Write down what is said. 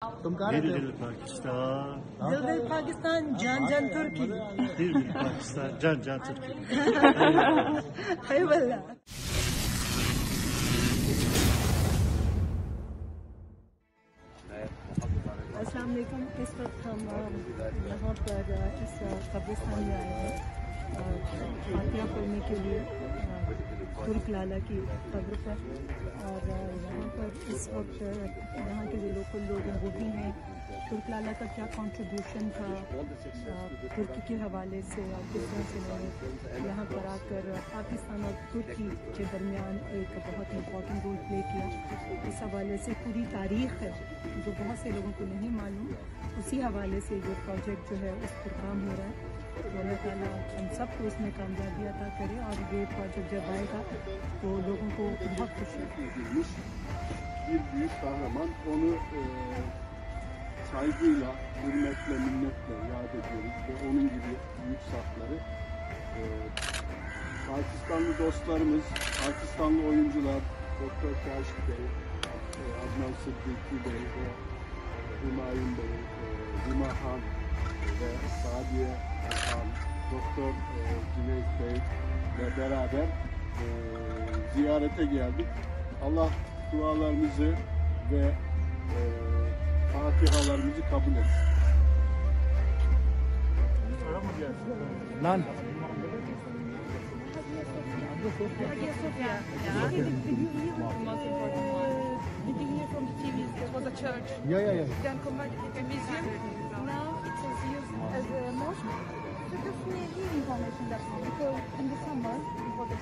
تم کہاں رہتے دل پاکستان دل پاکستان جان جان ترکی دل پاکستان جان جان ترکی ہے واللہ. السلام علیکم. اس وقت ہم یہاں پر اس قبرستان میں آئے ہیں فاتحہ پڑھنے کے لیے ترک لالا کی قبر پر. اور یہاں پر اس وقت یہاں کے جو لوکل لوگ ہیں وہ بھی ہیں. ترک لالا کا کیا کنٹریبیوشن تھا ترکی کے حوالے سے اور کس طرح سے انہوں نے یہاں پر آ کر پاکستان اور ترکی کے درمیان ایک بہت امپورٹنٹ رول پلے کیا. اس حوالے سے پوری تاریخ ہے جو بہت سے لوگوں کو نہیں معلوم. اسی حوالے سے یہ پروجیکٹ جو ہے اس پر کام ہو رہا ہے. تو اللہ تعالیٰ ہم سب کو اس میں کامیابی عطا کرے اور یہ پروجیکٹ جب آئے گا تو logوں کو بہت خوشی ہوگی. Bir büyük kahraman, onu saygıyla, hürmetle, minnetle yad ediyoruz ve onun gibi büyük safları Pakistanlı dostlarımız, Pakistanlı oyuncular, Doktor Kaşif Bey, Adnan Sıddıki Bey ve Humayun Bey, Hüma Han ve Sadiye Han, Doktor Cüneyt Bey ile beraber ziyarete geldik. Allah dualarımızı ve fatihalarımızı kabul etsin. Lan. Hagia Sophia. Yeah. Did you hear the most important one? Did you hear from the TV? It was a church. Yeah. Then converted into a museum. Now it is used as a mosque. So just hearing information that's because in the summer, before the